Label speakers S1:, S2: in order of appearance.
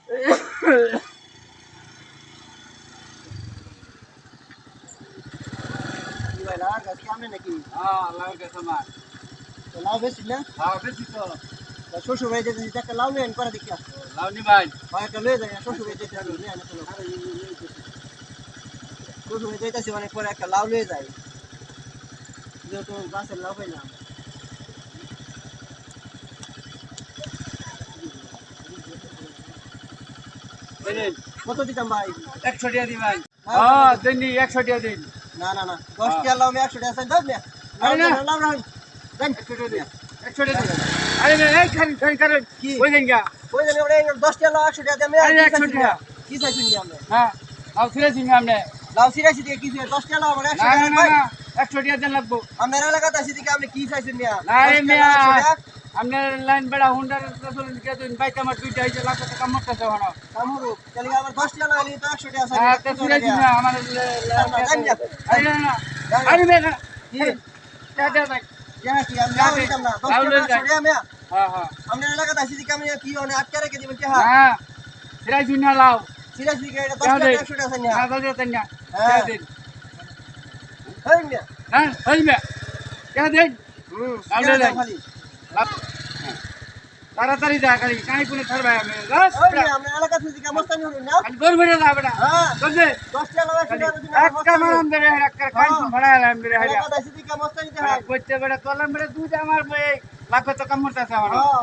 S1: কি ভাই লাগার গাছ কি আমনে নাকি?
S2: হ্যাঁ লাউ গাছ আমার।
S1: তো লাউ বেশি না?
S2: হ্যাঁ বেশি তো।
S1: তা শ্বশুর বাড়ি যেতে একটা লাউ নিয়ে করে দেখি
S2: লাউ নিবাই।
S1: ভাই একটা লয়ে যাই শ্বশুর বাড়ি যেতে হবে নিয়ে আনে চলো শ্বশুর বাড়ি যেতেছি মানে পরে একটা লাউ লয়ে যাই যেহেতু গাছের লাউ পাইলাম
S2: দিন
S1: কত দিতাম ভাই
S2: 100 টাকা দিবাই। হ্যাঁ দিন 100 টাকা দিন।
S1: না না না 10 টাকা লাউ আমি 100 টাকা চাই দাও মিয়া
S2: আরে না।
S1: লাউ রাখুন দেন
S2: 100 টাকা দিন। 100 টাকা দিন। আরে না এই খান
S1: কি
S2: ওই দিন গা।
S1: ওই জানি ওরে 10 টাকা লাউ 100 টাকা দেন মিয়া
S2: আরে 100 টাকা।
S1: কি চাইছেন কি আপনি
S2: হ্যাঁ লাউ ছিঁড়েছি না আপনি।
S1: লাউ সিরাইছি দিয়ে কি 10 টাকা লাউ আমার 100
S2: না
S1: টাকা
S2: না
S1: ভাই
S2: না 100 টাকা দেন লাগবো।
S1: আপনার এলাকাতে আছি দিকে আপনি কি চাইছেন মিয়া
S2: না রে মিয়া আপনার লাইন বেড়া হুন্ডার চলুন কে দিন বাইক আমার দুইটা হইছে লাখ টাকা মরতেছে হনো।
S1: কামরু তাহলে আমার 10 টাকা লাগালি তো 100 টাকা চাই
S2: হ্যাঁ তো ছিঁড়েছি না আমার আরে না না আরে মিয়া
S1: কি
S2: টাকা দেন।
S1: ইয়া কি আমি লাউ দিতাম না 10 টাকা 100 টাকা মিয়া
S2: হ্যাঁ হ্যাঁ
S1: আপনার এলাকাতে আছি দিকে আমি কি অনেক আটকে রেখে দিবেন কি
S2: না ছিঁড়েছি না লাউ।
S1: সিরাইছি দিকে এটা 10 টাকা 100 টাকা চাই না
S2: না দাদা দেন না
S1: হ্যাঁ
S2: দিন।
S1: হেই মিয়া
S2: হ্যাঁ ওই মিয়া টাকা দেন। লাউ
S1: টাকা
S2: দেন।
S1: খালি
S2: তাড়াতাড়ি যা খালি কাই কোনে ছাড়বে আমি
S1: ওই মিয়া আপনার এলাকাতে আছি দিকে মস্তানি হলো না
S2: খালি গোল মেরে যা বেটা
S1: হ্যাঁ
S2: বুঝলে
S1: 10 টাকা লাউ 100 টাকা দিন
S2: একটা মারাম দেরে একটা কাই ভাড়া এলাম দেরে হাইরা
S1: এলাকাতে আছি দিকে মস্তানি দেখায়
S2: কইতে বেটা তোলাম বেটা দুইটা আমার লাখ টাকা মরতেছে আমার
S1: হ্যাঁ